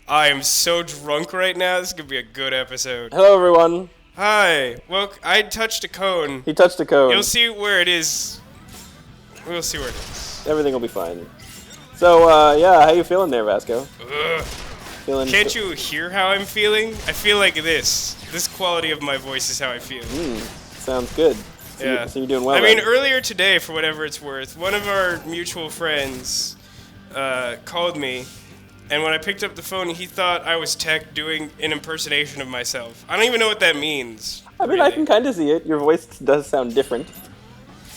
I am so drunk right now. This is gonna be a good episode. Hello, everyone. Hi. Well, I touched a cone. He touched a code. You'll see where it is. We'll see where it is. Everything will be fine. So, yeah, how you feeling there, Vasco? Ugh. Feeling? Can't you hear how I'm feeling? I feel like this. This quality of my voice is how I feel. Sounds good. So Yeah. so you're doing well. I mean, then. earlier today, for whatever it's worth, one of our mutual friends called me, and when I picked up the phone, he thought I was Tech doing an impersonation of myself. I don't even know what that means. I mean, I can kind of see it. Your voice does sound different.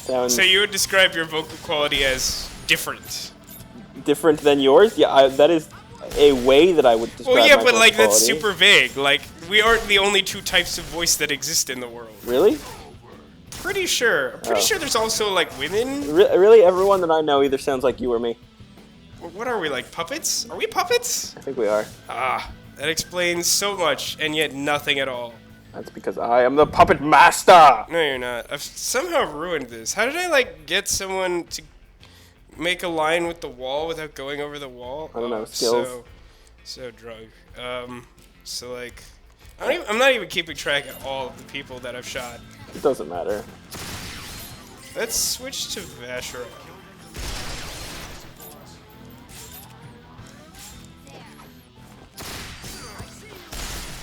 So you would describe your vocal quality as different? Different than yours? Yeah, that is a way that I would describe. Well, yeah, my but vocal like that's quality. super vague. Like we aren't the only two types of voice that exist in the world. Really? Pretty sure. Pretty sure there's also like women. Really, everyone that I know either sounds like you or me. What are we, like puppets? Are we puppets? I think we are. Ah, that explains so much and yet nothing at all. That's because I am the puppet master. No, you're not. I've somehow ruined this. How did I like get someone to make a line with the wall without going over the wall? I don't know, skills. So drunk. So like, I'm not even keeping track of all of the people that I've shot. It doesn't matter. Let's switch to Vasco.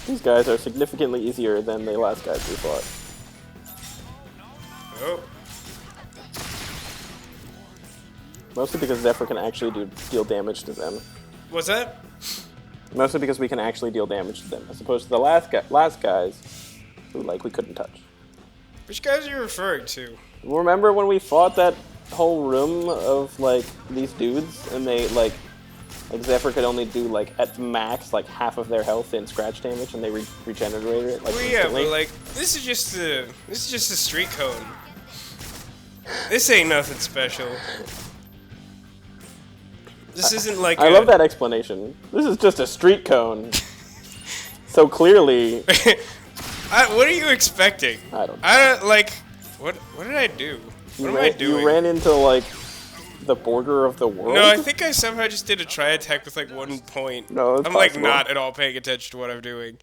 These guys are significantly easier than the last guys we fought. Oh. Mostly because Zephyr can actually deal damage to them. What's that? Mostly because we can actually deal damage to them, as opposed to the last guys, who we couldn't touch. Which guys are you referring to? Remember when we fought that whole room of these dudes, and they Zephyr could only do at max half of their health in scratch damage, and they regenerated it Well, yeah, instantly. but this is just a street cone. This ain't nothing special. This isn't like I love that explanation. This is just a street cone. So clearly, what are you expecting? I don't know. I don't like. What did I do? What am I doing? You ran into the border of the world. No, I think I somehow just did a try attack with 1 point. No, it's I'm possible. not at all paying attention to what I'm doing.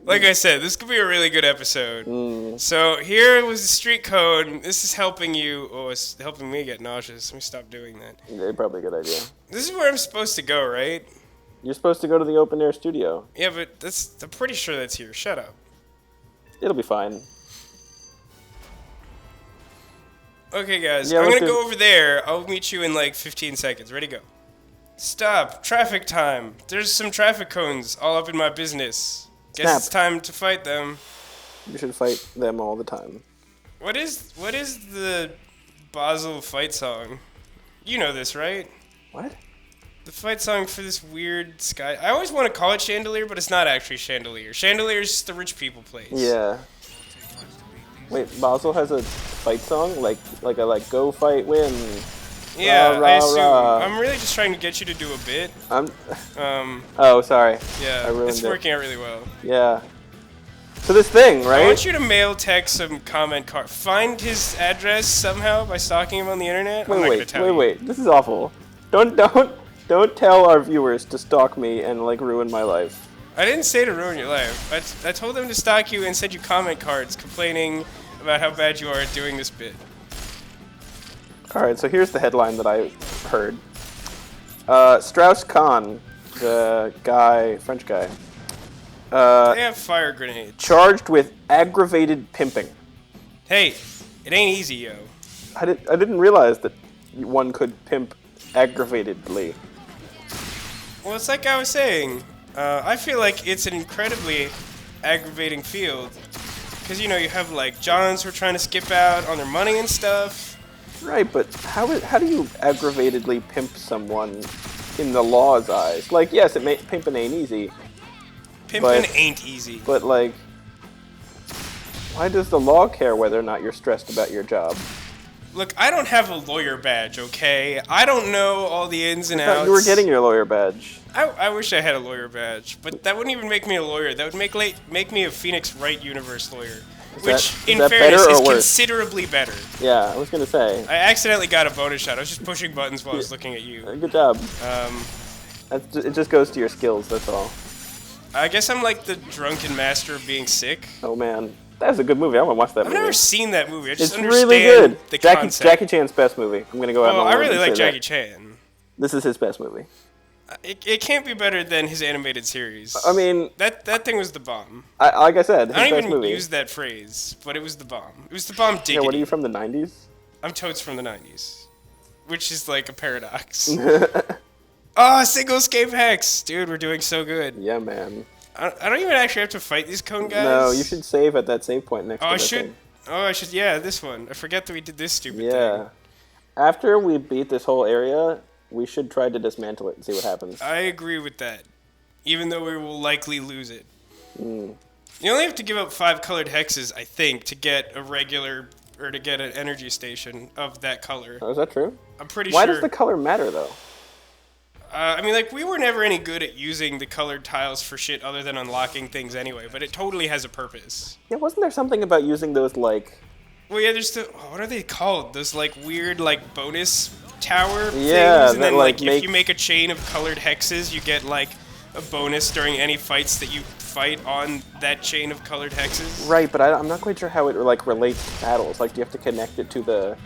Like I said, this could be a really good episode. So here was the street cone. This is helping you. Oh, it's helping me get nauseous. Let me stop doing that. Yeah, probably a good idea. This is where I'm supposed to go, right? You're supposed to go to the open air studio. Yeah, but I'm pretty sure that's here. Shut up. It'll be fine. Okay, guys. Yeah, I'm let's gonna do- go over there. I'll meet you in 15 seconds. Ready, go. Stop. Traffic time. There's some traffic cones all up in my business. Guess Snap. it's time to fight them. You should fight them all the time. What is the Basel fight song? You know this, right? What? The fight song for this weird sky. I always want to call it Chandelier, but it's not actually Chandelier. Chandelier is just the rich people place. Yeah. Wait, Basel has a fight song? Like a go fight win. Yeah, Rah, I rah, assume. rah. I'm really just trying to get you to do a bit. Oh, sorry. Yeah, I ruined it's it. working out really well. Yeah. So this thing, I right? want you to mail Tech some comment card. Find his address somehow by stalking him on the internet. I'm not gonna tell you. Wait. This is awful. Don't tell our viewers to stalk me and ruin my life. I didn't say to ruin your life. I told them to stalk you and send you comment cards complaining about how bad you are at doing this bit. All right, so here's the headline that I heard. Strauss-Kahn, the French guy, They have fire grenades. charged with aggravated pimping. Hey, it ain't easy, yo. I didn't realize that one could pimp aggravatedly. Well, it's like I was saying. I feel like it's an incredibly aggravating field. Because, you have, Johns who are trying to skip out on their money and stuff. Right, but how do you aggravatedly pimp someone in the law's eyes? Yes, pimping ain't easy, Pimping ain't easy. but why does the law care whether or not you're stressed about your job? Look, I don't have a lawyer badge, okay? I don't know all the ins and I thought outs. you were getting your lawyer badge. I wish I had a lawyer badge, but that wouldn't even make me a lawyer. That would make me a Phoenix Wright Universe lawyer. Which, in that fairness, better or is worse? considerably better. Yeah, I was gonna say. I accidentally got a bonus shot. I was just pushing buttons while I was looking at you. Good job. It just goes to your skills. That's all. I guess I'm like the drunken master of being sick. Oh man, that's a good movie. I want to watch that I've movie. never seen that movie. I just It's understand really good. the concept. Jackie Chan's best movie. I'm gonna go out. Well, on I a limb really and like say Jackie that. Chan. This is his best movie. It can't be better than his animated series. I mean, that thing was the bomb. like I said, his I don't best even movie. use that phrase, but it was the bomb. It was the bomb diggity. Yeah, what are you from the '90s? I'm totes from the 90s, which is like a paradox. Oh, single escape hex! Dude, we're doing so good. Yeah, man. I don't even actually have to fight these cone guys. No, you should save at that save point next to I that should. thing. Oh, I should. Yeah, this one. I forget that we did this stupid Yeah. thing. After we beat this whole area, we should try to dismantle it and see what happens. I agree with that, even though we will likely lose it. Mm. You only have to give up 5 colored hexes, I think, to get a regular or to get an energy station of that color. Oh, is that true? I'm pretty Why sure. does the color matter, though? I mean, like, we were never any good at using the colored tiles for shit other than unlocking things anyway, but it totally has a purpose. Yeah, wasn't there something about using those, like... Well, yeah, there's the... Oh, what are they called? Those, like, weird, like, bonus tower Yeah, things? And then, that, like, like, if you make a chain of colored hexes, you get, like, a bonus during any fights that you fight on that chain of colored hexes. Right, but I'm not quite sure how it, like, relates to battles. Like, do you have to connect it to the...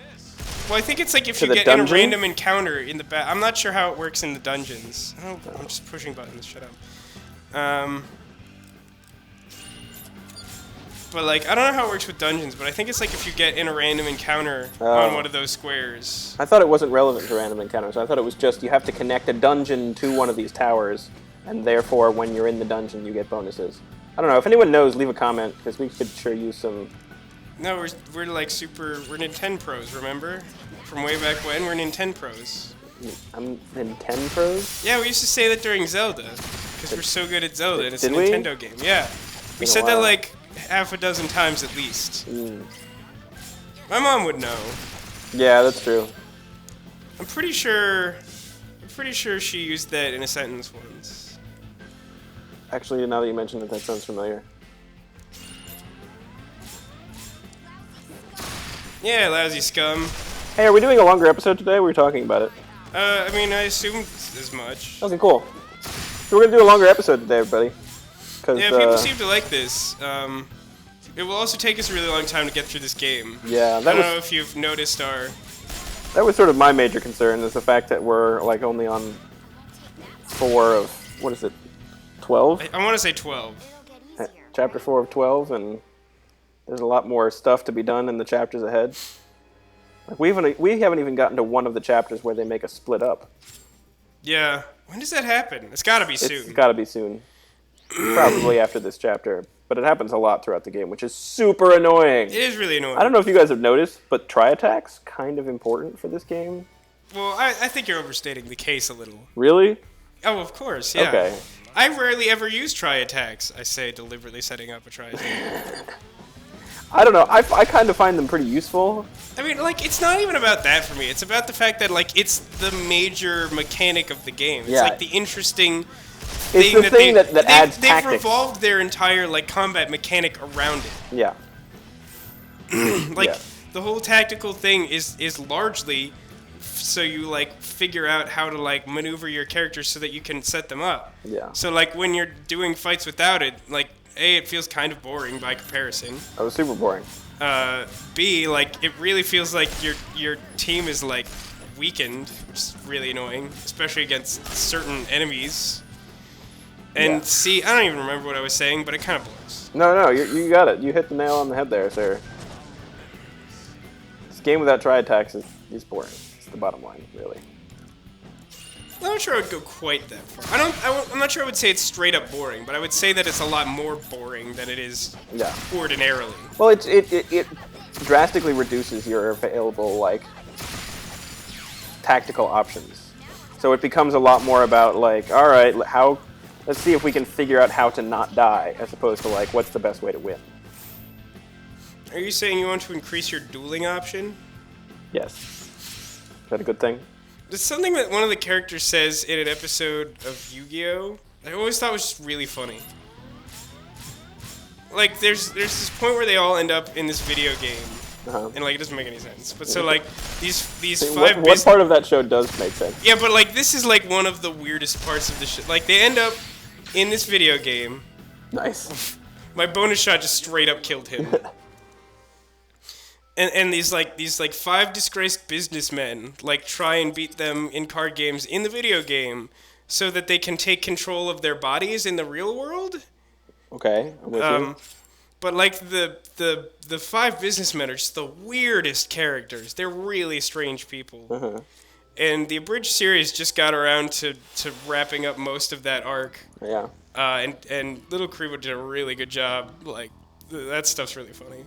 Well, I think it's like if To you the get in a dungeon? random encounter in the I'm not sure how it works in the dungeons. I'm just pushing buttons. Shut up. But like, I don't know how it works with dungeons, but I think it's like if you get in a random encounter on one of those squares. I thought it wasn't relevant to random encounters. I thought it was just you have to connect a dungeon to one of these towers, and therefore when you're in the dungeon you get bonuses. I don't know. If anyone knows, leave a comment, because we could sure use some... No, we're like we're Nintendo pros, remember? From way back when, we're Nintendo pros. I'm Nintendo pros? Yeah, we used to say that during Zelda, because we're so good at Zelda, and it's a Did we? Nintendo game. Yeah. We Been a said that while. like half a dozen times at least. Mm. My mom would know. Yeah, that's true. I'm pretty sure she used that in a sentence once. Actually, now that you mention it, that sounds familiar. Yeah, lousy scum. Hey, are we doing a longer episode today? We were talking about it. I mean, I assumed as much. Okay, cool. So we're gonna do a longer episode today, everybody. Cause, Yeah, people seem to like this. It will also take us a really long time to get through this game. Yeah, I don't know if you've noticed our... that was sort of my major concern, is the fact that we're like only on 4 of, what is it, 12? I want to say 12. Chapter 4 of 12, and there's a lot more stuff to be done in the chapters ahead. Like we haven't even gotten to one of the chapters where they make us split up. Yeah. When does that happen? It's got to be soon. It's got to be soon. Probably after this chapter. But it happens a lot throughout the game, which is super annoying. It is really annoying. I don't know if you guys have noticed, but tri-attacks kind of important for this game. Well, I think you're overstating the case a little. Really? Oh, of course, yeah. Okay. I rarely ever use tri-attacks, I say, deliberately setting up a tri-attack. I don't know. I kind of find them pretty useful. I mean, like, it's not even about that for me. It's about the fact that, like, it's the major mechanic of the game. It's, Yeah. like, the interesting It's thing the thing that adds they've tactics. revolved their entire, like, combat mechanic around it. Yeah. Like, Yeah. the whole tactical thing is largely so you, like, figure out how to, like, maneuver your characters so that you can set them up. Yeah. So, like, when you're doing fights without it, like, A, it feels kind of boring by comparison. That was super boring. B, like, it really feels like your team is, like, weakened, which is really annoying, especially against certain enemies. And Yeah. C, I don't even remember what I was saying, but it kind of blows. No, you got it. You hit the nail on the head there, sir. This game without tri-attacks is boring. It's the bottom line, really. I'm not sure I would go quite that far. I'm not sure I would say it's straight up boring, but I would say that it's a lot more boring than it is Yeah. ordinarily. Well, it drastically reduces your available, like, tactical options. So it becomes a lot more about, like, all right, let's see if we can figure out how to not die, as opposed to, like, what's the best way to win. Are you saying you want to increase your dueling option? Yes. Is that a good thing? It's something that one of the characters says in an episode of Yu-Gi-Oh! I always thought was just really funny. Like, there's this point where they all end up in this video game, and like it doesn't make any sense. But so like these See, five. what part of that show does make sense? Yeah, but like this is like one of the weirdest parts of the shit. Like they end up in this video game. Nice. My bonus shot just straight up killed him. And these five disgraced businessmen like try and beat them in card games in the video game so that they can take control of their bodies in the real world. Okay, I'm with you. But like the five businessmen are just the weirdest characters. They're really strange people. And the Abridged series just got around to wrapping up most of that arc. Yeah. And Little Creepo did a really good job. Like that stuff's really funny.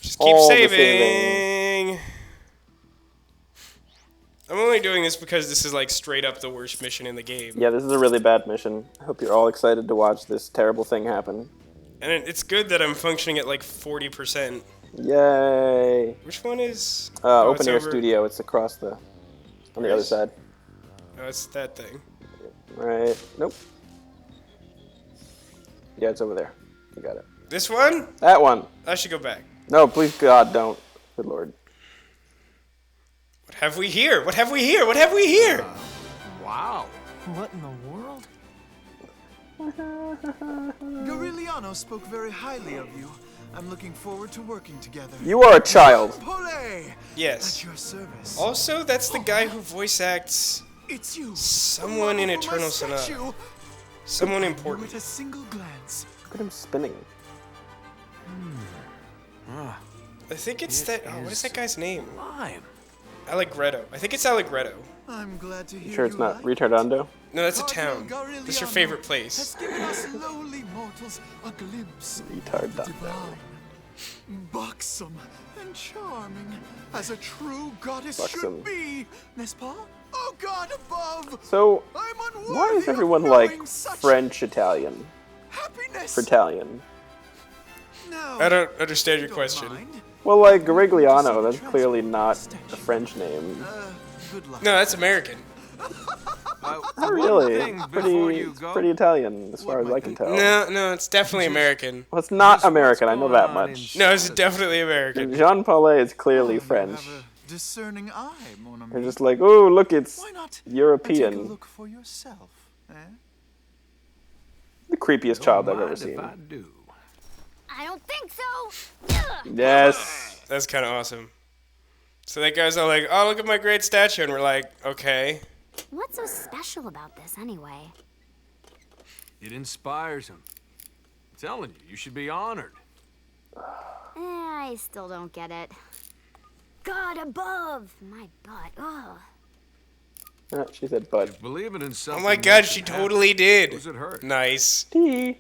Just keep saving. I'm only doing this because this is like straight up the worst mission in the game. Yeah, this is a really bad mission. I hope you're all excited to watch this terrible thing happen. And it's good that I'm functioning at like 40%. Yay! Which one is? Open Air Studio. It's across on the other side. Oh, it's that thing. Right. Nope. Yeah, it's over there. You got it. This one? That one. I should go back. No, please God, don't. Good Lord. What have we here? What have we here? What have we here? Wow. What in the world? Goriliano spoke very highly of you. I'm looking forward to working together. You are a child. Jean-Paulet! Yes. At your service. Also, that's the guy who voice acts It's you. someone in The model for my Eternal Sonata. statue. Someone Knew important. it a single glance. Look at him spinning. I think it's that. Oh, what is that guy's name? Lime. Allegretto. I think it's Allegretto. I'm glad to hear Sure it's you not like Retardando? No, that's a Cardinal town. That's your Goriliano favorite place. Has given us lowly mortals a glimpse of the Retardando. divine. Buxom and charming, as a true goddess Buxom. should be, n'est-ce pas? Oh God above! So, I'm unworthy why is of everyone knowing like such French-Italian? happiness. Fritalian. No, I don't understand your don't question. mind. Well, like Garigliano, that's clearly not a French name. Good luck. No, that's American. Not really. thing It's before pretty, you it's go. pretty Italian, as far as I can tell. No, it's definitely American. Well, it's not Just American, I what's know going that on much. No, it's definitely American. Jean-Paulet is clearly You French. have a discerning eye, mon ami. They're just like, oh, look, it's Why not take a European. look for yourself, eh? The creepiest child I've ever Mind seen. if I do? I don't think so. Yes. That's kind of awesome. So that guy's all like, "Oh, look at my great statue," and we're like, "Okay." What's so special about this anyway? It inspires him. I'm telling you, you should be honored. I still don't get it. God above my butt. Ugh. She said, bud. Believing in Oh something. my God, makes she you happy. totally did. Does it hurt? Nice. Tea.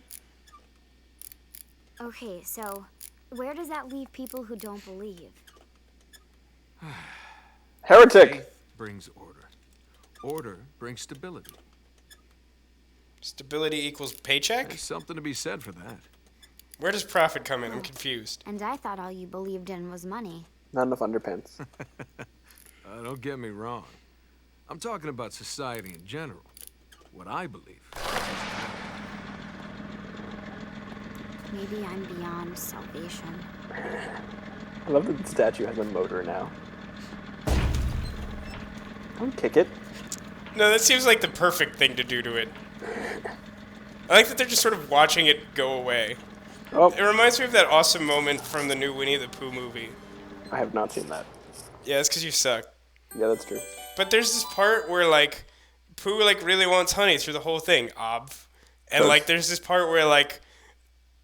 Okay, so where does that leave people who don't believe? Heretic. Faith brings order. Order brings stability. Stability equals paycheck? There's something to be said for that. Where does profit come in? I'm confused. And I thought all you believed in was money. Not enough underpants. Don't get me wrong. I'm talking about society in general. What I believe. Maybe I'm beyond salvation. I love that the statue has a motor now. Don't kick it. No, that seems like the perfect thing to do to it. I like that they're just sort of watching it go away. Oh, It reminds me of that awesome moment from the new Winnie the Pooh movie. I have not seen that. Yeah, it's because you suck. Yeah, that's true. But there's this part where, like, Pooh, like, really wants honey through the whole thing. And, like, there's this part where, like,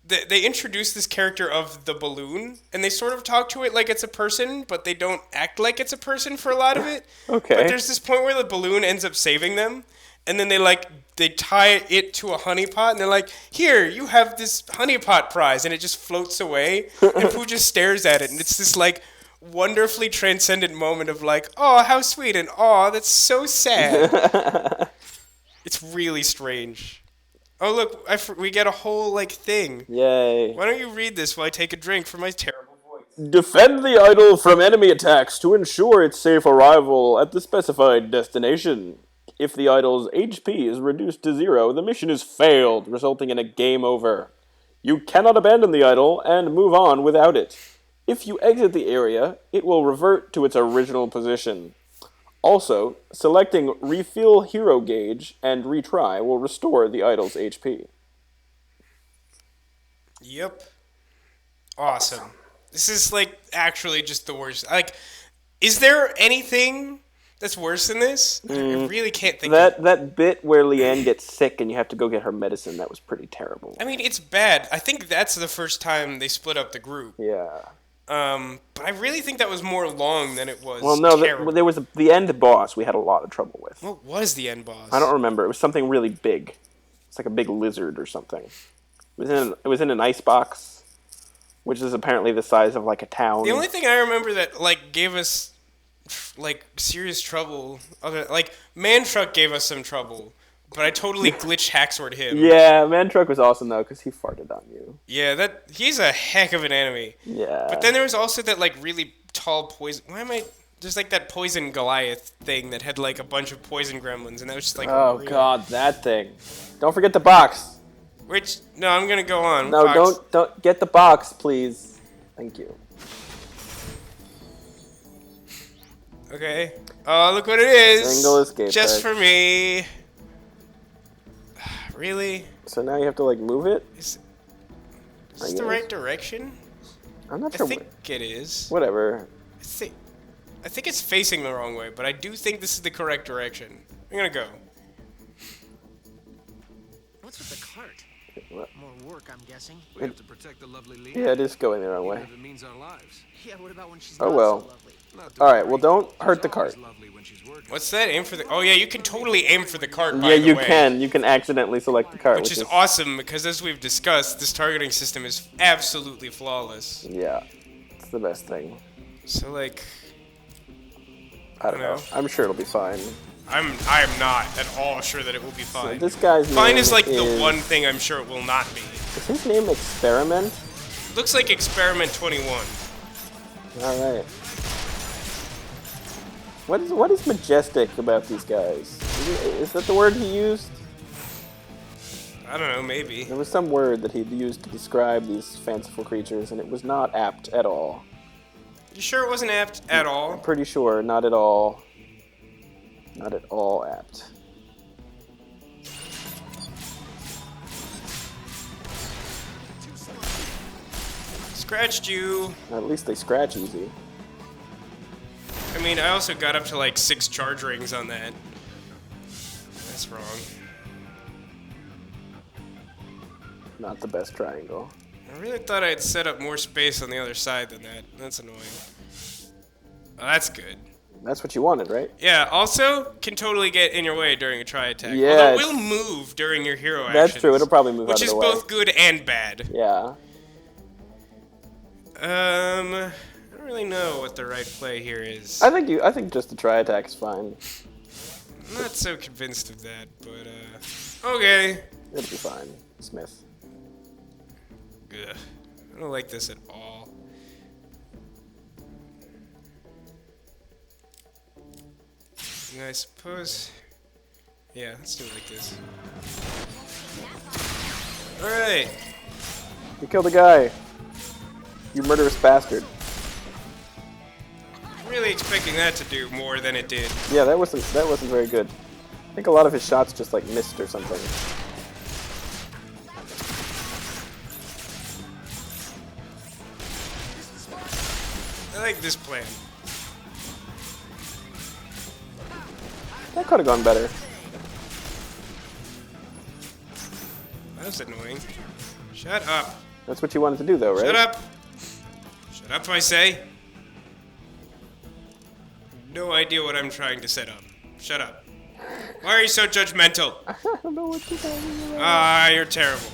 they introduce this character of the balloon, and they sort of talk to it like it's a person, but they don't act like it's a person for a lot of it. Okay. But there's this point where the balloon ends up saving them, and then they tie it to a honeypot, and they're like, "Here, you have this honeypot prize," and it just floats away, and Pooh just stares at it, and it's this, like, wonderfully transcendent moment of, like, "Oh, how sweet," and "Oh, that's so sad." It's really strange. Oh, look, we get a whole, like, thing. Yay. Why don't you read this while I take a drink from my terrible voice? Defend the idol from enemy attacks to ensure its safe arrival at the specified destination. If the idol's HP is reduced to 0, the mission is failed, resulting in a game over. You cannot abandon the idol and move on without it. If you exit the area, it will revert to its original position. Also, selecting Refill Hero Gauge and Retry will restore the idol's HP. Yep. Awesome. This is, like, actually just the worst. Like, is there anything that's worse than this? I really can't think of... That bit where Leanne gets sick and you have to go get her medicine, that was pretty terrible. I mean, it's bad. I think that's the first time they split up the group. Yeah. But I really think that was more long than it was terrible. There was the end boss we had a lot of trouble with. What was the end boss? I don't remember. It was something really big. It's like a big lizard or something. It was in an ice box, which is apparently the size of like a town. The only thing I remember that like gave us like serious trouble, like Man Truck gave us some trouble, but I totally glitch hacksword him. Yeah, Man Truck was awesome though because he farted on you. Yeah, he's a heck of an enemy. Yeah. But then there was also that like really tall poison. There's like that poison Goliath thing that had like a bunch of poison gremlins, and that was just like. Oh god, that thing! Don't forget the box. No, I'm gonna go on. No, Box. don't get the box, please. Thank you. Okay. Oh, look what it is. Single escape Just hatch. for me. Really? So now you have to like move it? Is this the right direction? I'm not I sure. think it is. Whatever. I think it's facing the wrong way, but I do think this is the correct direction. I'm gonna go. What's with the cart? What? More work, I'm guessing. We have to protect the lovely Lee. Yeah, it is going the wrong Even way. if it means our lives. Yeah, what about when she's Oh not well. so lovely? Not to All right, worry. well don't hurt the She's always cart. lovely when she's working. What's that? Aim for the... Oh, yeah, you can totally aim for the cart, by Yeah, the you way. can. You can accidentally select the cart, Which is awesome, because as we've discussed, this targeting system is absolutely flawless. Yeah, it's the best thing. So, like... I don't know. I'm sure it'll be fine. I am not at all sure that it will be So fine. this guy's Fine name is like the one thing I'm sure it will not be. Is his name Experiment? Looks like Experiment 21. All right. What is majestic about these guys? Is that the word he used? I don't know, maybe. There was some word that he'd used to describe these fanciful creatures, and it was not apt at all. You sure it wasn't apt at all? Pretty sure, not at all. Not at all apt. Scratched you. At least they scratch easy. I mean, I also got up to like 6 charge rings on that. That's wrong. Not the best triangle. I really thought I'd set up more space on the other side than that. That's annoying. Oh, that's good. That's what you wanted, right? Yeah, also, can totally get in your way during a tri-attack. Yeah, Although it will move during your hero actions. That's true, it'll probably move out which of is the way. both good and bad. Yeah. I don't really know what the right play here is. I think just the tri-attack is fine. I'm not so convinced of that, but, okay. It'll be fine. Smith. Ugh. I don't like this at all. And I suppose... Yeah, let's do it like this. Alright. You killed a guy. You murderous bastard. Really expecting that to do more than it did. Yeah, that wasn't very good. I think a lot of his shots just like missed or something. I like this plan. That could have gone better. That was annoying. Shut up. That's what you wanted to do, though, right? Shut up. Shut up, I say. No idea what I'm trying to set up. Shut up. Why are you so judgmental? I don't know what you're talking about. Ah, you're terrible.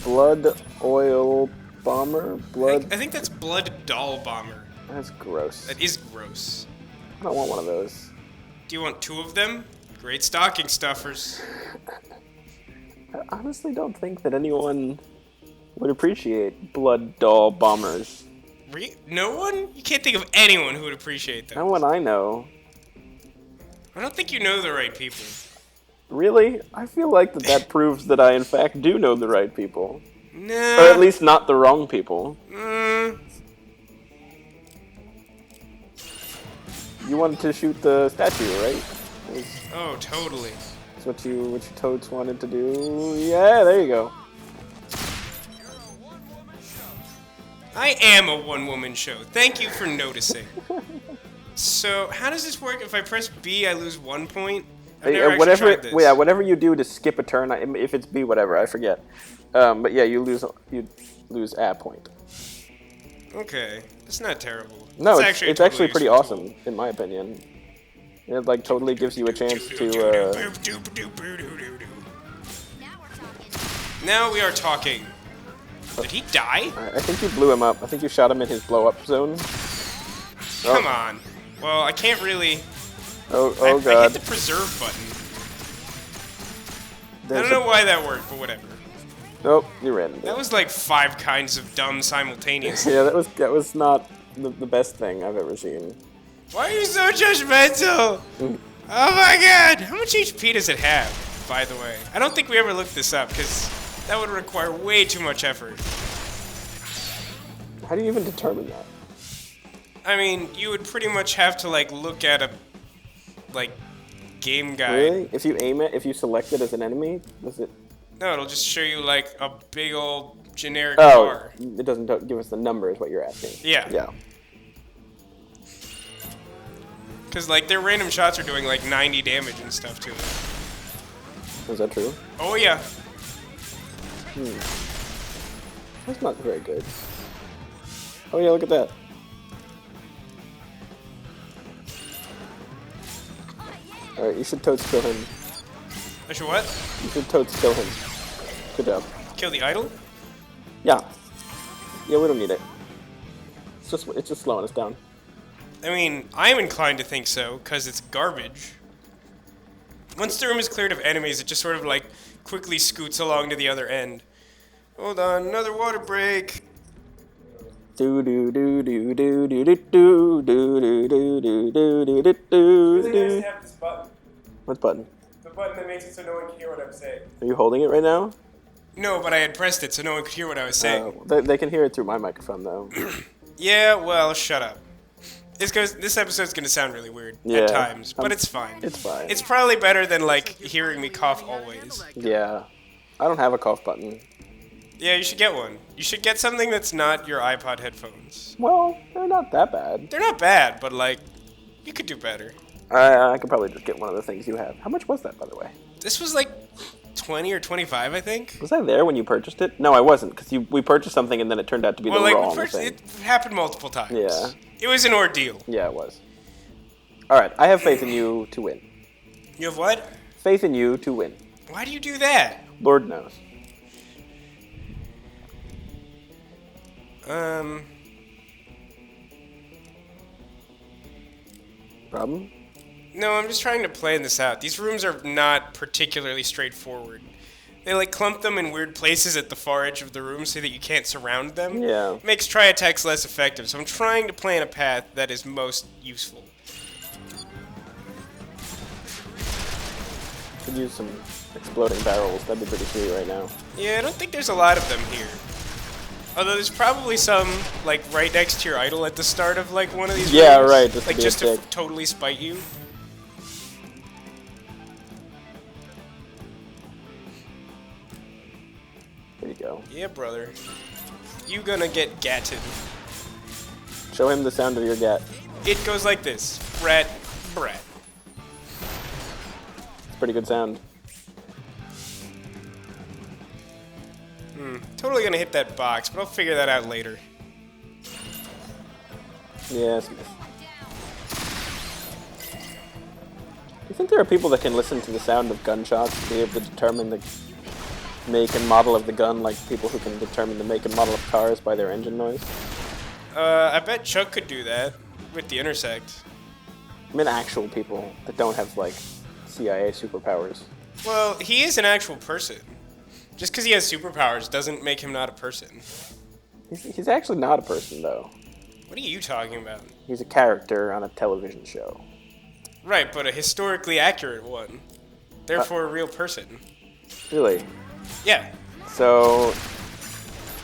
Blood oil bomber? Blood? I think that's Blood Doll Bomber. That's gross. That is gross. I don't want one of those. Do you want 2 of them? Great stocking stuffers. I honestly don't think that anyone would appreciate blood doll bombers. No one? You can't think of anyone who would appreciate them. No one I know. I don't think you know the right people. Really? I feel like that proves that I, in fact, do know the right people. Nah. Or at least not the wrong people. You wanted to shoot the statue, right? Oh, totally. That's what you totes wanted to do. Yeah, there you go. I am a one-woman show. Thank you for noticing. So, how does this work? If I press B, I lose 1 point? I've never actually tried this. Yeah, whatever you do to skip a turn, if it's B, whatever, I forget. But yeah, you lose a point. Okay, it's not terrible. No, it's it's actually pretty awesome, in my opinion. It like totally gives you a chance to. Now we are talking. Did he die? I think you blew him up. I think you shot him in his blow-up zone. Come on. Well, I can't really. Oh I god. hit the preserve button. I don't know why that worked, but whatever. Nope, you ran into That it. was like 5 kinds of dumb simultaneously. Yeah, that was not the best thing I've ever seen. Why are you so judgmental? Oh my god! How much HP does it have, by the way? I don't think we ever looked this up, because that would require way too much effort. How do you even determine that? I mean, you would pretty much have to, like, look at a, like, game guide. Really? If you select it as an enemy, does it? No, it'll just show you, like, a big old generic Oh, bar. it doesn't give us the number, is what you're asking. Yeah. Yeah. Because, like, their random shots are doing, like, 90 damage and stuff to it. Is that true? Oh, yeah. That's not very good. Oh yeah, look at that. Alright, you should totes kill him. I should what? You should totes kill him. Good job. Kill the idol? Yeah. Yeah, we don't need it. It's just slowing us down. I mean, I'm inclined to think so, because it's garbage. Once the room is cleared of enemies, it just sort of, like, quickly scoots along to the other end. Hold on, another water break. Do do do do do do do do do do do do do do do. have this button. What button? The button that makes it so no one can hear what I'm saying. Are you holding it right now? No, but I had pressed it so no one could hear what I was saying. They can hear it through my microphone though. Yeah, well, shut up. This episode's gonna sound really weird at times, but it's fine. It's fine. It's probably better than, like, hearing me cough always. Yeah. I don't have a cough button. Yeah, you should get one. You should get something that's not your iPod headphones. Well, they're not that bad. They're not bad, but, like, you could do better. I could probably just get one of the things you have. How much was that, by the way? This was, like, 20 or 25, I think. Was I there when you purchased it? No, I wasn't, because we purchased something and then it turned out to be the wrong thing. It happened multiple times. Yeah. It was an ordeal. Yeah, it was. Alright, I have faith in you to win. You have what? Faith in you to win. Why do you do that? Lord knows. Problem? No, I'm just trying to plan this out. These rooms are not particularly straightforward. They, like, clump them in weird places at the far edge of the room so that you can't surround them. Yeah. Makes try attacks less effective, so I'm trying to plan a path that is most useful. Could use some exploding barrels. That'd be pretty sweet right now. Yeah, I don't think there's a lot of them here. Although there's probably some, like, right next to your idol at the start of, like, one of these Yeah, rooms. right, just to Like, be a just to dick. totally spite you. There you go. Yeah, brother. You gonna get gatted. Show him the sound of your gat. It goes like this. Brat, brat. It's a pretty good sound. Totally gonna hit that box, but I'll figure that out later. Yeah, Smith. Do you think there are people that can listen to the sound of gunshots and be able to determine the make and model of the gun, like people who can determine the make and model of cars by their engine noise? I bet Chuck could do that with the intersect. I mean actual people that don't have, like, CIA superpowers. Well, he is an actual person. Just because he has superpowers doesn't make him not a person. He's actually not a person, though. What are you talking about? He's a character on a television show. Right, but a historically accurate one. therefore a real person. Really? Yeah. So,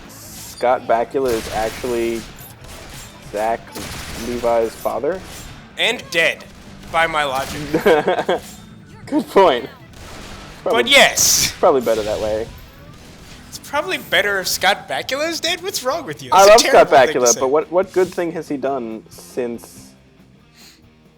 Scott Bakula is actually Zach Levi's father? And dead, by my logic. Good point. But yes! Probably better that way. It's probably better if Scott Bakula is dead. What's wrong with you? I love That's a Scott terrible thing to Bakula, say. but what good thing has he done since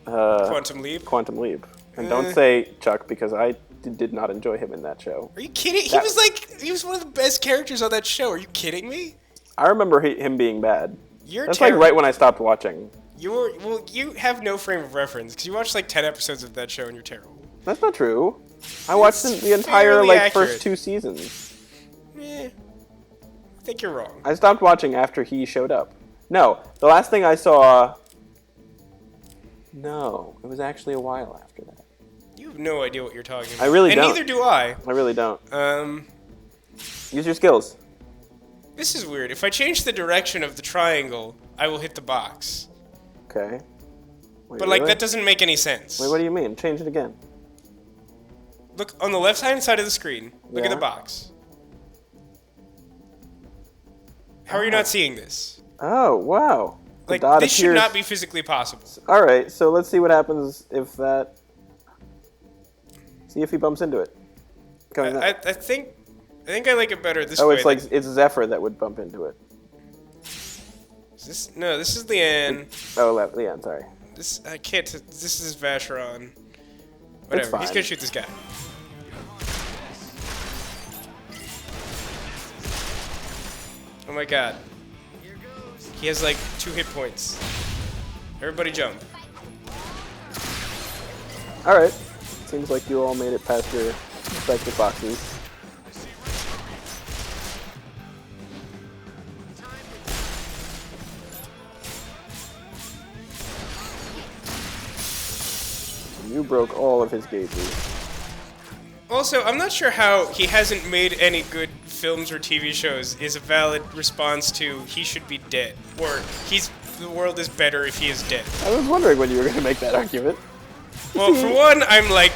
Quantum Leap? Quantum Leap? And don't say Chuck, because I did not enjoy him in that show. Are you kidding? He was one of the best characters on that show. Are you kidding me? I remember him being bad. You're That's terrible. like right when I stopped watching. You have no frame of reference because you watched like 10 episodes of that show and you're terrible. That's not true. I watched the entire fairly like accurate. first 2 seasons. I think you're wrong. I stopped watching after he showed up. No, the last thing I saw... No, it was actually a while after that. You have no idea what you're talking about. I really and don't. neither do I. I really don't. Um, Use your skills. this is weird. If I change the direction of the triangle, I will hit the box. Okay. Wait, But like really? that doesn't make any sense. Wait, what do you mean? Change it again. Look on the left-hand side of the screen. Look at Yeah. the box. How are you not seeing this? Oh, wow. The Like dot this should appears- not be physically possible. Alright, so let's see what happens if that... See if he bumps into it. Coming up. I think I like it better this Oh, way. it's like it's Zephyr that would bump into it. This is the end. Oh, yeah, sorry. This I can't. This is Vacheron. Whatever. He's fine. gonna shoot this guy. Oh my god. He has like 2 hit points. Everybody jump. Alright. Seems like you all made it past your respective boxes. You broke all of his gauges. Also, I'm not sure how he hasn't made any good films or TV shows is a valid response to he should be dead. Or the world is better if he is dead. I was wondering when you were going to make that argument. Well, for one, I'm like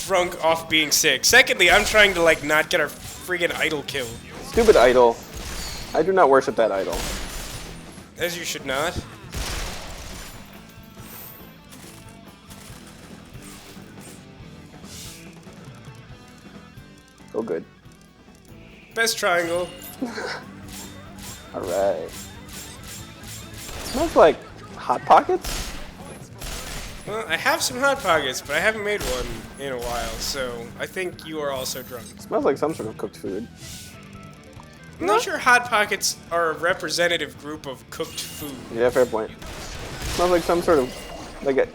drunk off being sick. Secondly, I'm trying to like not get our friggin' idol killed. Stupid idol. I do not worship that idol. As you should not. Oh, good. Best triangle. Alright. Smells like Hot Pockets? Well, I have some Hot Pockets, but I haven't made one in a while, so I think you are also drunk. Smells like some sort of cooked food. I'm not sure Hot Pockets are a representative group of cooked food. Yeah, fair point. Smells like some sort of...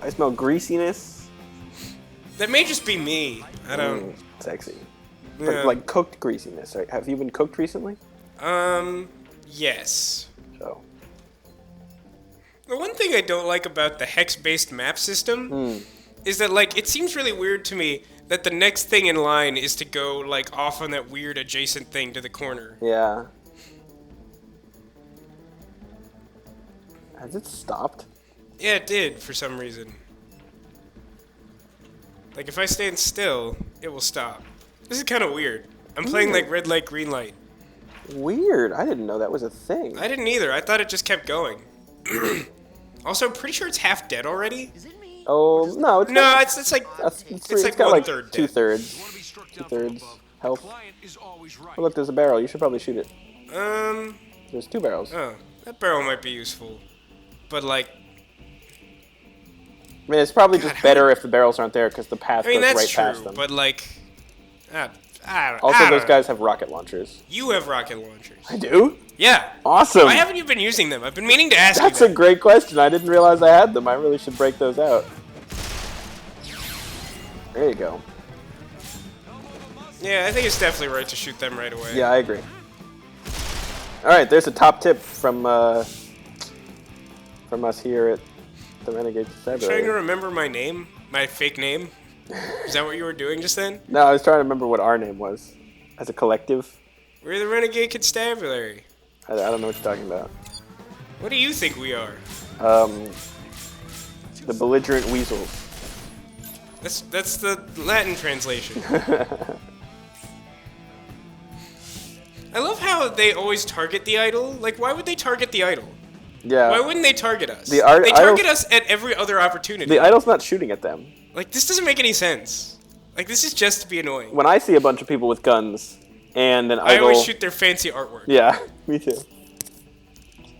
I smell greasiness. That may just be me. I don't... Sexy. Yeah. But like cooked greasiness. Right? Have you been cooked recently? Yes. So. The one thing I don't like about the hex-based map system is that, like, it seems really weird to me that the next thing in line is to go, like, off on that weird adjacent thing to the corner. Yeah. Has it stopped? Yeah, it did, for some reason. Like, if I stand still, it will stop. This is kind of weird. I'm playing, like, red light, green light. Weird. I didn't know that was a thing. I didn't either. I thought it just kept going. Also, I'm pretty sure it's half dead already. Is it me? Oh, no. It's No, got, it's like... it's like got like 1/3 dead. 2/3. Want to be struck down 2/3 from above. health. The client is always right. Oh, look, there's a barrel. You should probably shoot it. Um... There's 2 barrels. Oh, that barrel might be useful. But, like... I mean, it's probably just better if the barrels aren't there because the path I mean, goes that's right past true, them. but, like... Also, those guys have rocket launchers. You have rocket launchers. I do? Yeah. Awesome. Why haven't you been using them? I've been meaning to ask That's you a great question. I didn't realize I had them. I really should break those out. There you go. Yeah, I think it's definitely right to shoot them right away. Yeah, I agree. Alright, there's a top tip from us here at the Renegade Trying to Constabulary. remember my name? My fake name? Is that what you were doing just then? No, I was trying to remember what our name was. As a collective. We're the Renegade Constabulary. I don't know what you're talking about. What do you think we are? The belligerent weasels. That's the Latin translation. I love how they always target the idol. Like, why would they target the idol? Yeah. Why wouldn't they target us? They target idol's- us at every other opportunity. The idol's not shooting at them. Like, this doesn't make any sense. Like, this is just to be annoying. When I see a bunch of people with guns and an I idol... always shoot their fancy artwork. Yeah, me too.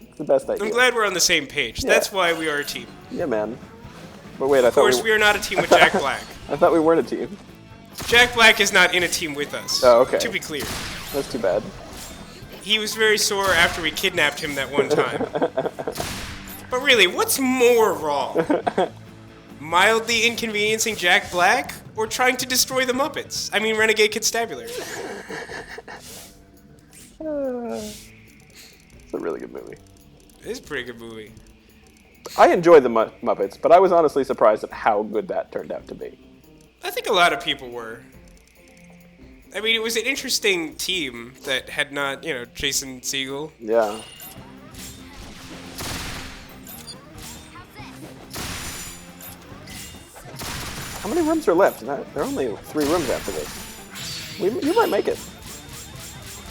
It's the best idea. I'm glad we're on the same page. Yeah. That's why we are a team. Yeah, man. But wait, I Of thought course, we are not a team with Jack Black. I thought we weren't a team. Jack Black is not in a team with us. Oh, okay. To be clear. That's too bad. He was very sore after we kidnapped him that one time. But really, what's more wrong? Mildly inconveniencing Jack Black or trying to destroy the Muppets? I mean, Renegade Constabulary. It's a really good movie. It is a pretty good movie. I enjoy the Muppets, but I was honestly surprised at how good that turned out to be. I think a lot of people were. I mean, it was an interesting team that had not, Jason Segel. Yeah. How many rooms are left? There are only 3 rooms after this. You might make it.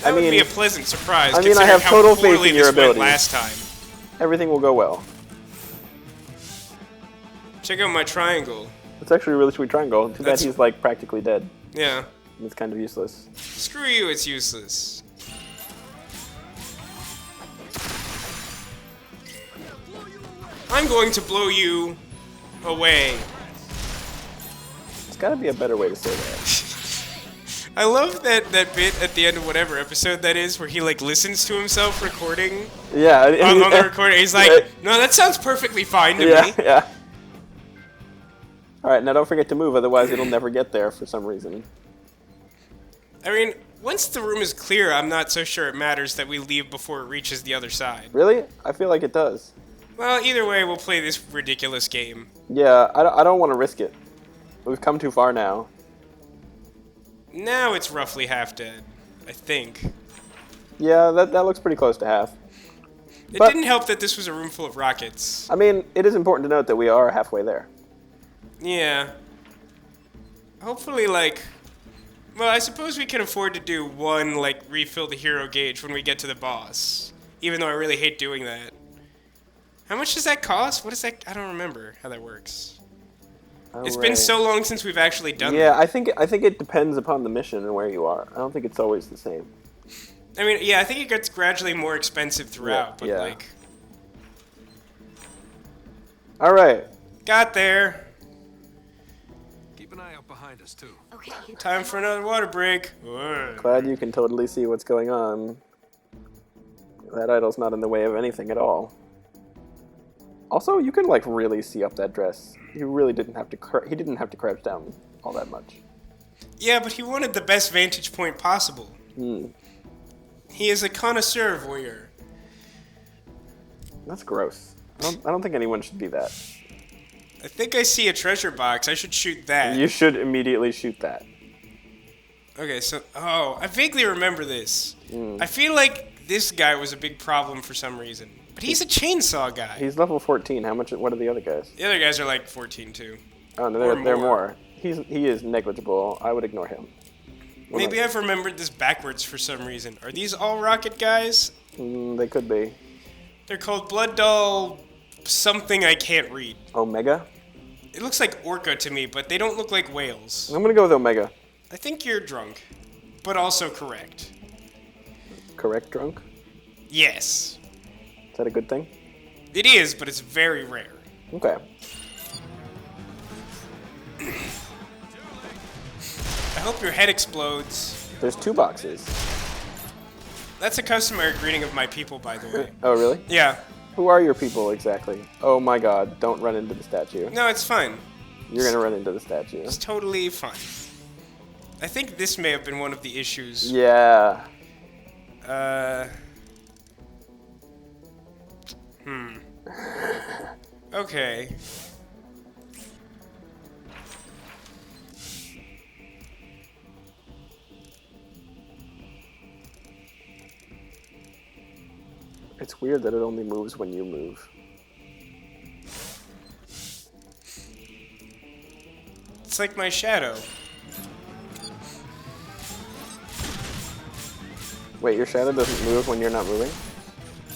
That would be a pleasant surprise. I mean, I considering have how total faith poorly in your this went abilities. last time. Everything will go well. Check out my triangle. It's actually a really sweet triangle. Too bad That's- he's like practically dead. Yeah. It's kind of useless. Screw you, it's useless. I'm going to blow you away. There's got to be a better way to say that. I love that bit at the end of whatever episode that is where he like listens to himself recording Yeah. on the recording. He's like, no, that sounds perfectly fine to me. Yeah. All right, now don't forget to move, otherwise it'll never get there for some reason. I mean, once the room is clear, I'm not so sure it matters that we leave before it reaches the other side. Really? I feel like it does. Well, either way, we'll play this ridiculous game. Yeah, I don't want to risk it. We've come too far now. Now it's roughly half dead, I think. Yeah, that looks pretty close to half. It But- didn't help that this was a room full of rockets. I mean, it is important to note that we are halfway there. Yeah. Hopefully, well, I suppose we can afford to do one, refill the hero gauge when we get to the boss. Even though I really hate doing that. How much does that cost? What is that? I don't remember how that works. It's been so long since we've actually done that. Yeah, I think it depends upon the mission and where you are. I don't think it's always the same. I mean, yeah, I think it gets gradually more expensive throughout, but, Yeah. All right. Got there. Keep an eye out behind us, too. Okay. Time for another water break. Glad you can totally see what's going on. That idol's not in the way of anything at all. Also, you can really see up that dress. He really didn't have to. He didn't have to crouch down all that much. Yeah, but he wanted the best vantage point possible. He is a connoisseur voyeur. That's gross. I don't think anyone should be that. I think I see a treasure box. I should shoot that. You should immediately shoot that. Okay, so I vaguely remember this. I feel like this guy was a big problem for some reason. But he's a chainsaw guy. He's level 14. What are the other guys? The other guys are 14 too. Oh no, they're more. He is negligible. I would ignore him. Maybe I've remembered this backwards for some reason. Are these all rocket guys? They could be. They're called Blood Doll something I can't read. Omega? It looks like Orca to me, but they don't look like whales. I'm gonna go with Omega. I think you're drunk, but also correct. Correct drunk? Yes. Is that a good thing? It is, but it's very rare. Okay. I hope your head explodes. There's 2 boxes. That's a customary greeting of my people, by the way. Oh really? Yeah. Who are your people exactly? Oh my god, don't run into the statue. No, it's fine. You're gonna run into the statue. It's totally fine. I think this may have been one of the issues. Yeah. Okay. It's weird that it only moves when you move. It's like my shadow. Wait, your shadow doesn't move when you're not moving?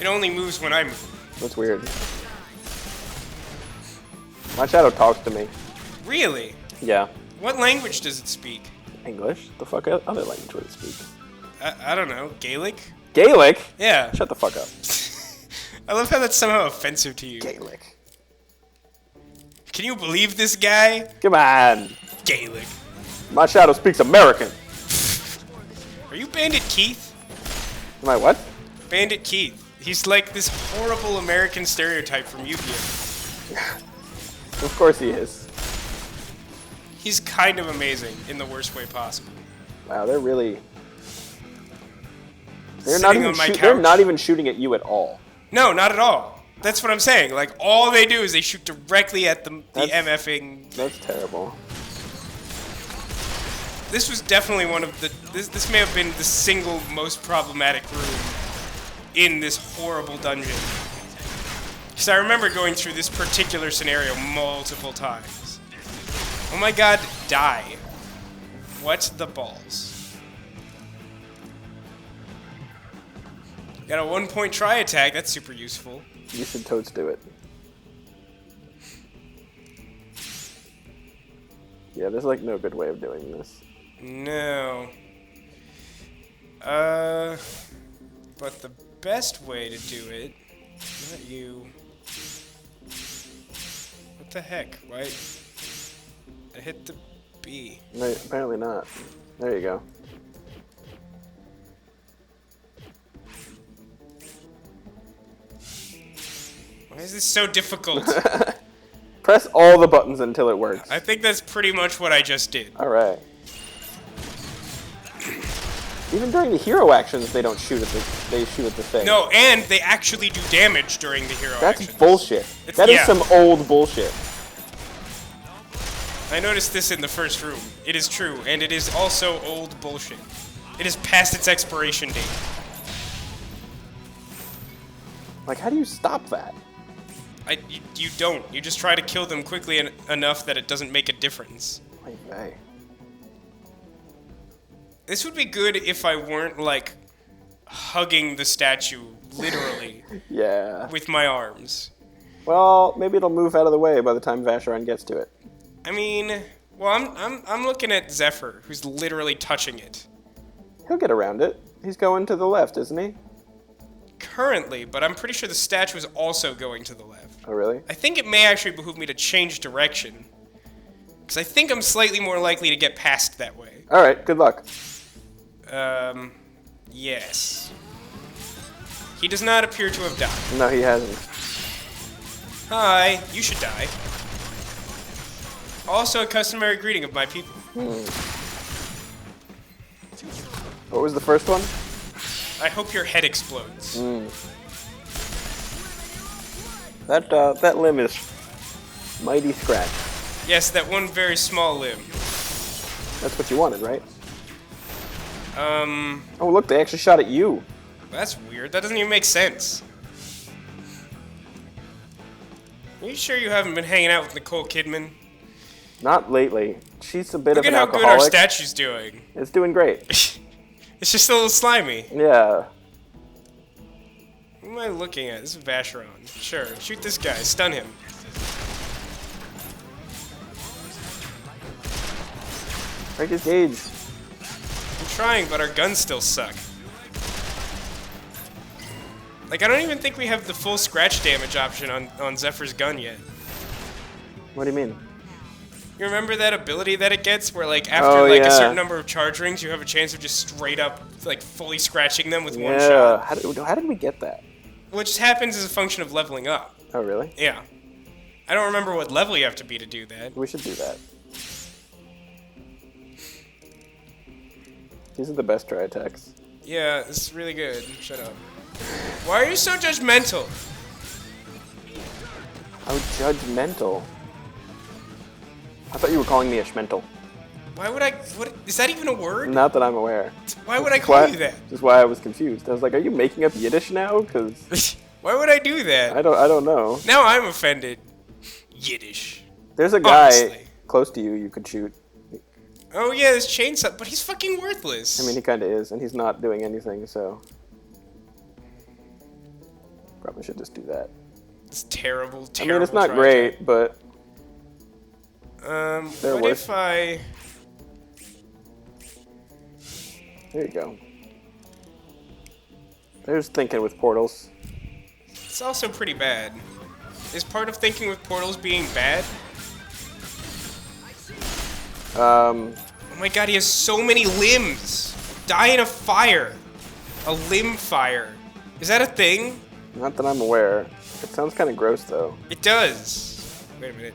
It only moves when I move. That's weird. My shadow talks to me. Really? Yeah. What language does it speak? English? The fuck other language would it speak? I don't know. Gaelic? Gaelic? Yeah. Shut the fuck up. I love how that's somehow offensive to you. Gaelic. Can you believe this guy? Come on. Gaelic. My shadow speaks American. Are you Bandit Keith? Am I what? Bandit Keith. He's like this horrible American stereotype from Yu-Gi-Oh! Of course he is. He's kind of amazing in the worst way possible. Wow, they're really... They're Sitting on my they're couch. not even shooting at you at all. No, not at all. That's what I'm saying. Like, all they do is they shoot directly at the That's- MFing. That's terrible. This was definitely one of the... This may have been the single most problematic room in this horrible dungeon. Because I remember going through this particular scenario multiple times. Oh my god, die. What the balls? Got a 1-point try attack, that's super useful. You should totes do it. Yeah, there's like no good way of doing this. No. But the best way to do it... Not you. What the heck? Why? I hit the B. No, apparently not. There you go. Why is this so difficult? Press all the buttons until it works. I think that's pretty much what I just did. Alright. Even during the hero actions, they don't shoot at they shoot at the thing. No, and they actually do damage during the hero That's actions. bullshit. It's- That is yeah. some old bullshit. I noticed this in the first room. It is true, and it is also old bullshit. It is past its expiration date. Like, how do you stop that? You don't. You just try to kill them quickly enough that it doesn't make a difference. Like, hey. This would be good if I weren't, like, hugging the statue, literally, Yeah. with my arms. Well, maybe it'll move out of the way by the time Vacheron gets to it. I mean, well, I'm looking at Zephyr, who's literally touching it. He'll get around it. He's going to the left, isn't he? Currently, but I'm pretty sure the statue is also going to the left. Oh, really? I think it may actually behoove me to change direction. Because I think I'm slightly more likely to get past that way. Alright, good luck. Yes. He does not appear to have died. No, he hasn't. Hi, you should die. Also a customary greeting of my people. What was the first one? I hope your head explodes. That limb is mighty scratched. Yes, that one very small limb. That's what you wanted, right? Oh, look, they actually shot at you. That's weird. That doesn't even make sense. Are you sure you haven't been hanging out with Nicole Kidman? Not lately. She's a bit Look of at an how good our alcoholic. statue's doing. It's doing great. It's just a little slimy. Yeah. Who am I looking at? This is Vacheron. Sure. Shoot this guy. Stun him. Break his gauge. I'm trying, but our guns still suck. Like, I don't even think we have the full scratch damage option on Zephyr's gun yet. What do you mean? You remember that ability that it gets where, like, after, Oh, like, yeah. a certain number of charge rings, you have a chance of just straight up, like, fully scratching them with one Yeah. shot? How did we get that? Which happens as a function of leveling up. Oh, really? Yeah. I don't remember what level you have to be to do that. We should do that. These are the best try attacks. Yeah, this is really good. Shut up. Why are you so judgmental? Oh, judgmental. I thought you were calling me a schmental. Why would I... What, is that even a word? Not that I'm aware. Why would I call you that? That's why I was confused. I was like, are you making up Yiddish now? Because Why would I do that? I don't know. Now I'm offended. Yiddish. There's a guy Honestly. close to you, you could shoot. Oh yeah, this chainsaw, but he's fucking worthless. I mean, he kind of is, and he's not doing anything, so... Probably should just do that. It's terrible, I terrible. mean, it's not try. great, but... What worse. if I... There you go. There's thinking with portals. It's also pretty bad. Is part of thinking with portals being bad? Oh my god, he has so many limbs! Die in a fire! A limb fire. Is that a thing? Not that I'm aware. It sounds kind of gross, though. It does. Wait a minute.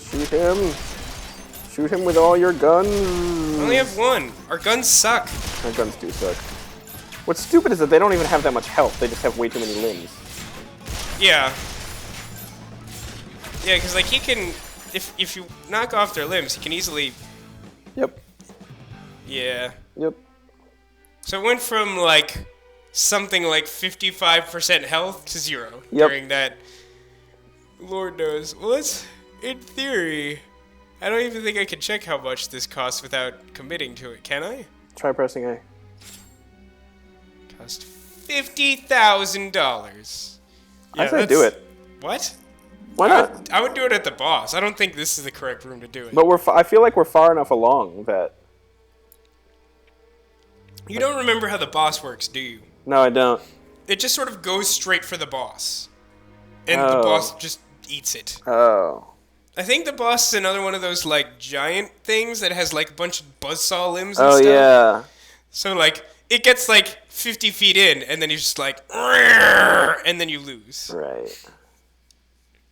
Shoot him. Shoot him with all your guns. I only have one. Our guns suck. Our guns do suck. What's stupid is that they don't even have that much health. They just have way too many limbs. Yeah. Yeah, because like he can, if you knock off their limbs, he can easily. Yep. Yeah. Yep. So it went from like something like 55% health to 0 Yep. during that. Lord knows. Well, it's in theory. I don't even think I can check how much this costs without committing to it. Can I? Try pressing A. Cost $50,000. I say do it. What? Why not? I would do it at the boss. I don't think this is the correct room to do it. But I feel like we're far enough along that... You don't remember how the boss works, do you? No, I don't. It just sort of goes straight for the boss. And Oh. the boss just eats it. Oh. I think the boss is another one of those, like, giant things that has, like, a bunch of buzzsaw limbs and Oh, stuff. yeah. So, like, it gets, like, 50 feet in, and then you're just like, and then you lose. Right.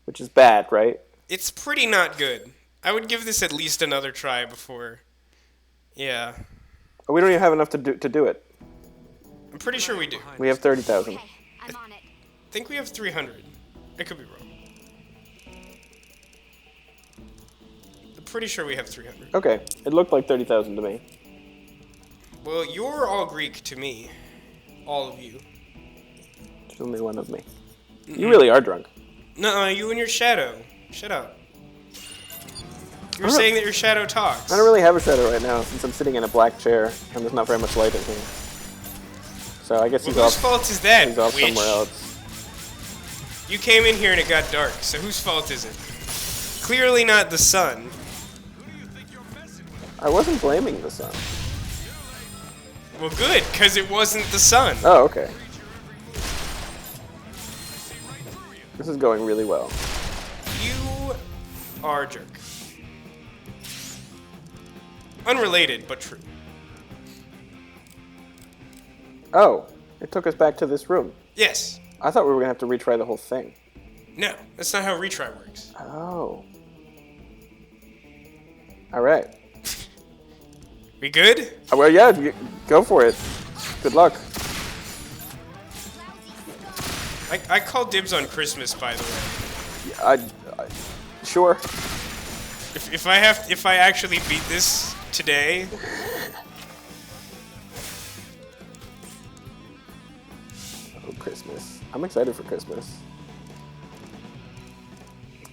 Which is bad, right? It's pretty not good. I would give this at least another try before. Yeah. Oh, we don't even have enough to do it. I'm pretty sure we do. We have 30,000. Okay, I'm on it. I think we have 300. I could be wrong. I'm pretty sure we have 300. Okay. It looked like 30,000 to me. Well, you're all Greek to me. All of you. There's only one of me. You really are drunk. No, you and your shadow. Shut up. You were saying that your shadow talks. I don't really have a shadow right now since I'm sitting in a black chair and there's not very much light in here. So I guess Well, he's whose off. fault is that, He's off witch? somewhere else. You came in here and it got dark, so whose fault is it? Clearly not the sun. I wasn't blaming the sun. Well, good, because it wasn't the sun. Oh, okay. This is going really well. You are a jerk. Unrelated, but true. Oh, it took us back to this room. Yes. I thought we were going to have to retry the whole thing. No, that's not how retry works. Oh. Alright. We good? Well, yeah, go for it. Good luck. I call dibs on Christmas, by the way. Sure. If I actually beat this today, Oh, Christmas. I'm excited for Christmas.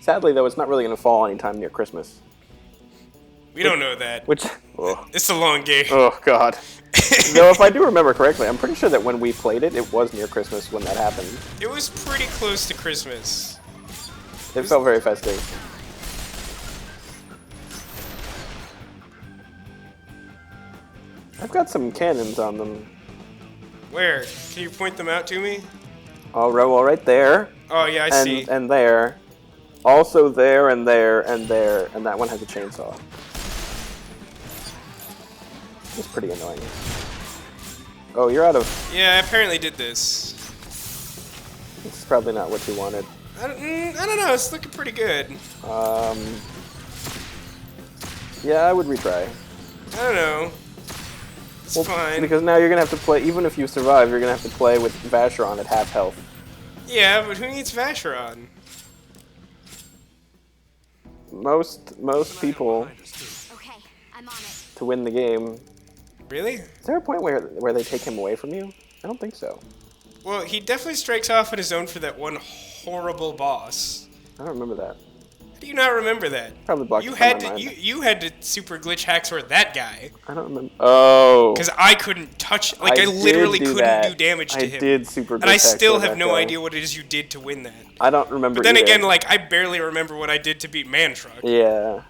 Sadly, though, it's not really going to fall anytime near Christmas. we don't know that. Which... Oh, It's a long game. oh God. Though, if I do remember correctly, I'm pretty sure that when we played it, it was near Christmas when that happened. It was pretty close to Christmas. It felt very festive. I've got some cannons on them. Where? Can you point them out to me? All right there. Oh yeah, I see. And there. Also there and there and there. And that one has a chainsaw. It's pretty annoying. Oh, you're out of... Yeah, I apparently did this. This is probably not what you wanted. I don't know. It's looking pretty good. Yeah, I would retry. I don't know. It's fine. Because now you're going to have to play... Even if you survive, you're going to have to play with Vacheron at half health. Yeah, but who needs Vacheron? Most people, Okay, I'm on it. to win the game... Really? Is there a point where they take him away from you? I don't think so. Well, he definitely strikes off on his own for that one horrible boss. I don't remember that. Do you not remember that? Probably blocked You it from had my to mind. you had to super glitch hacksaw that guy I don't remember. Oh. because I couldn't touch. Like I did literally do couldn't that. do damage to him. I did super. And I glitch still hack have that no guy. idea what it is you did to win that. I don't remember. But then either. again, like I barely remember what I did to beat Mantruck. Yeah.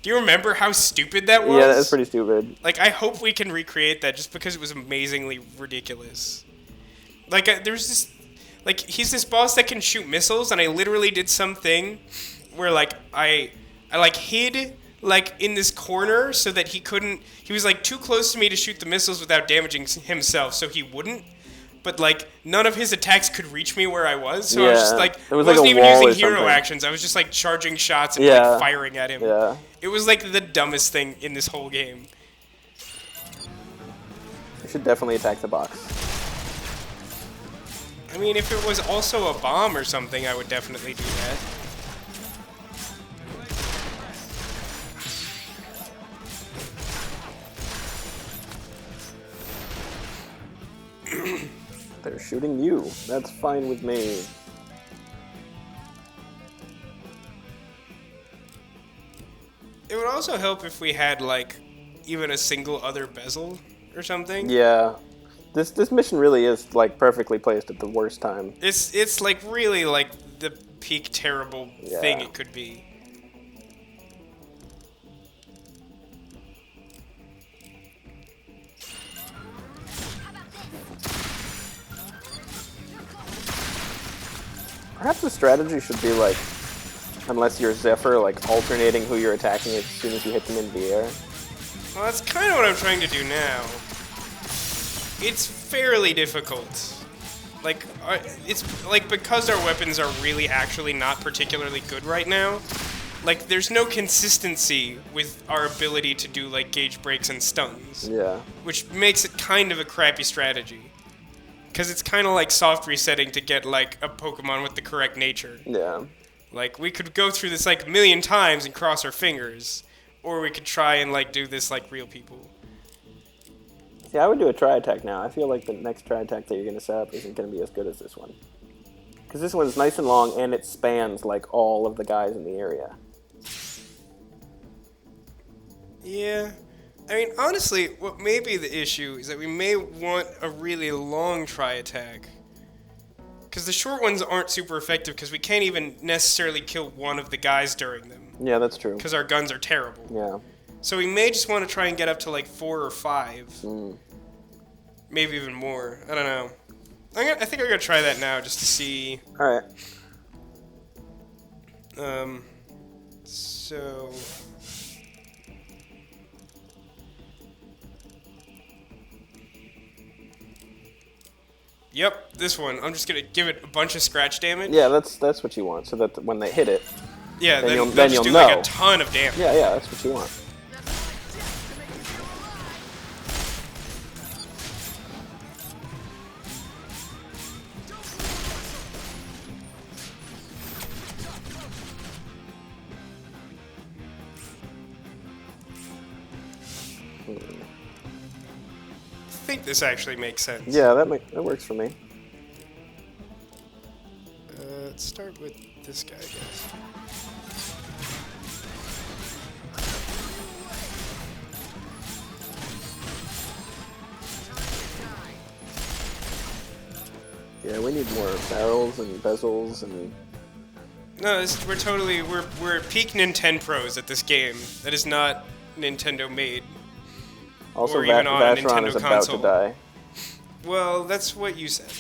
Do you remember how stupid that was? Yeah, that's pretty stupid. Like I hope we can recreate that just because it was amazingly ridiculous. Like there's this, like he's this boss that can shoot missiles, and I literally did something where like I like hid like in this corner so that he was like too close to me to shoot the missiles without damaging himself, so he wouldn't. But like none of his attacks could reach me where I was, so I was just like it was wasn't like a even wall using or hero something. actions. I was just like charging shots and Yeah. like firing at him. Yeah. It was like the dumbest thing in this whole game. You should definitely attack the box. I mean, if it was also a bomb or something, I would definitely do that. They're shooting you. That's fine with me. It would also help if we had, like, even a single other bezel or something. Yeah. This mission really is like perfectly placed at the worst time. It's like really like the peak terrible thing Yeah. it could be. Perhaps the strategy should be like, unless you're Zephyr, like alternating who you're attacking as soon as you hit them in the air. Well, that's kind of what I'm trying to do now. It's fairly difficult. Like, it's like because our weapons are really actually not particularly good right now. Like, there's no consistency with our ability to do like gauge breaks and stuns, Yeah. which makes it kind of a crappy strategy. Because it's kind of like soft resetting to get like a Pokemon with the correct nature. Yeah. Like, we could go through this like a million times and cross our fingers, or we could try and like do this like real people. See, I would do a tri-attack now. I feel like the next tri-attack that you're going to set up isn't going to be as good as this one. Because this one's nice and long, and it spans, like, all of the guys in the area. Yeah. I mean, honestly, what may be the issue is that we may want a really long tri-attack. Because the short ones aren't super effective because we can't even necessarily kill one of the guys during them. Yeah, that's true. Because our guns are terrible. Yeah. So we may just want to try and get up to like 4 or 5. Mm. Maybe even more. I don't know. I think I'm going to try that now just to see. Alright. So... Yep, this one. I'm just going to give it a bunch of scratch damage. Yeah, that's what you want, so that when they hit it... Yeah, Then you'll- they'll then just you'll do like know. a ton of damage. Yeah, that's what you want. I think this actually makes sense. Yeah, that works for me. Let's start with this guy, I guess. Yeah, we need more barrels and bezels and... No, we're peak Nintendo pros at this game. That is not Nintendo made. Also, Or even on a Vashron is Nintendo about console. to die. Well, that's what you said.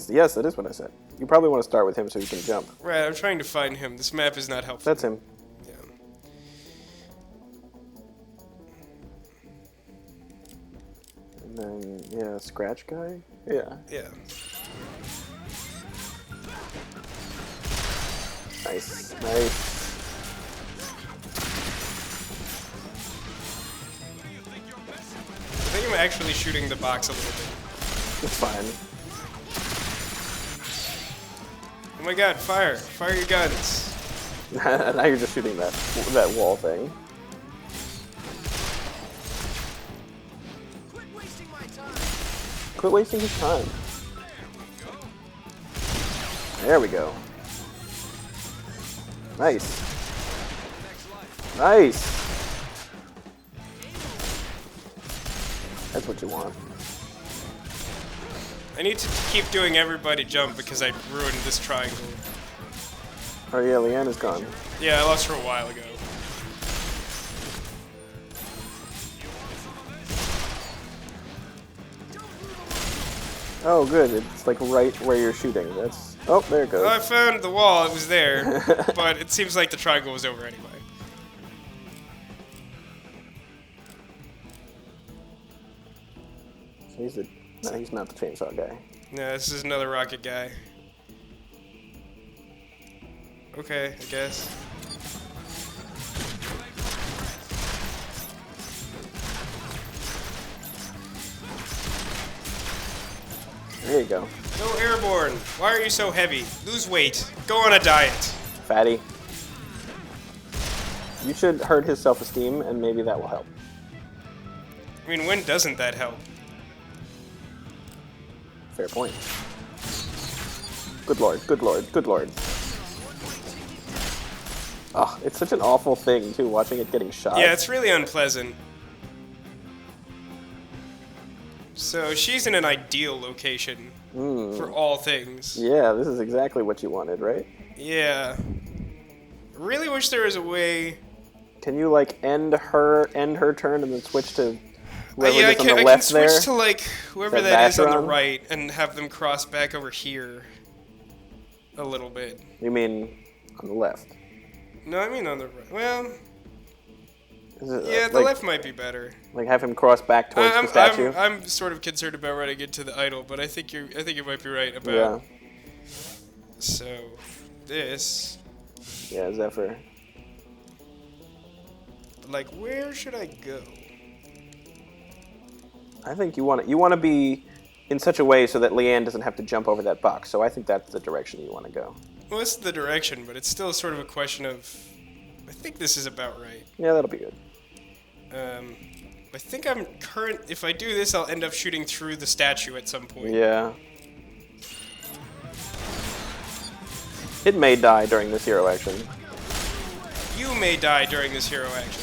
Yes, that is what I said. You probably want to start with him so you can jump. Right, I'm trying to find him. This map is not helpful. That's him. Yeah. And then, yeah, Scratch guy? Yeah. Yeah. Nice. I think I'm actually shooting the box a little bit. It's fine. Oh my god, fire! Fire your guns! Now you're just shooting that wall thing. Quit wasting my time. Quit wasting his time. There we go. Nice. Nice. That's what you want. I need to keep doing everybody jump because I ruined this triangle. Oh yeah, Leanna's gone. Yeah, I lost her a while ago. Oh good, it's like right where you're shooting. That's... Oh, there it goes. Well, I found the wall, it was there, but it seems like the triangle was over anyway. No, he's not the chainsaw guy. No, this is another rocket guy. Okay, I guess. There you go. Go airborne. Why are you so heavy? Lose weight. Go on a diet. Fatty. You should hurt his self-esteem, and maybe that will help. I mean, when doesn't that help? Fair point. Good lord, good lord, good lord. Oh, it's such an awful thing, too, watching it getting shot. Yeah, it's really unpleasant. So she's in an ideal location for all things. Yeah, this is exactly what you wanted, right? Yeah. Really wish there was a way. Can you, like, end her turn and then switch to whoever Yeah, I is on can, the I can left switch there? to, like, whoever That that is on the Vacheron? right and have them cross back over here a little bit. You mean on the left? No, I mean on the right. Well, Is it, yeah, the like, left might be better. Like have him cross back towards the statue? I'm sort of concerned about running into the idol, but I think you might be right about. Yeah. So, this. Yeah, Zephyr. Like, where should I go? I think you want to be in such a way so that Leanne doesn't have to jump over that box. So I think that's the direction you want to go. Well, this is the direction, but it's still sort of a question of. I think this is about right. Yeah, that'll be good. I think I'm current. If I do this, I'll end up shooting through the statue at some point. Yeah. It may die during this hero action. You may die during this hero action.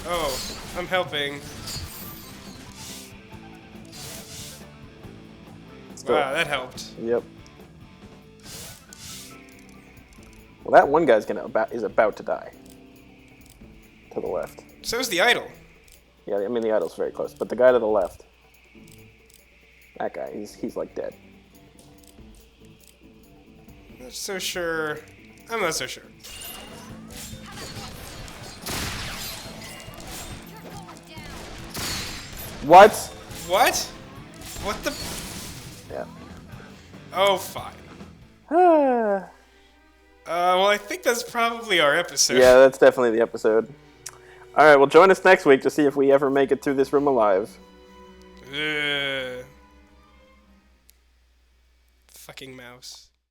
Oh, I'm helping. Wow, that helped. Yep. Well, that one guy's is about to die. To the left. So is the idol. Yeah, I mean the idol's very close, but the guy to the left. That guy, he's like dead. Not so sure. I'm not so sure. What? What? What the? Yeah. Oh, fine. Ah. Well, I think that's probably our episode. Yeah, that's definitely the episode. Alright, well join us next week to see if we ever make it through this room alive. Fucking mouse.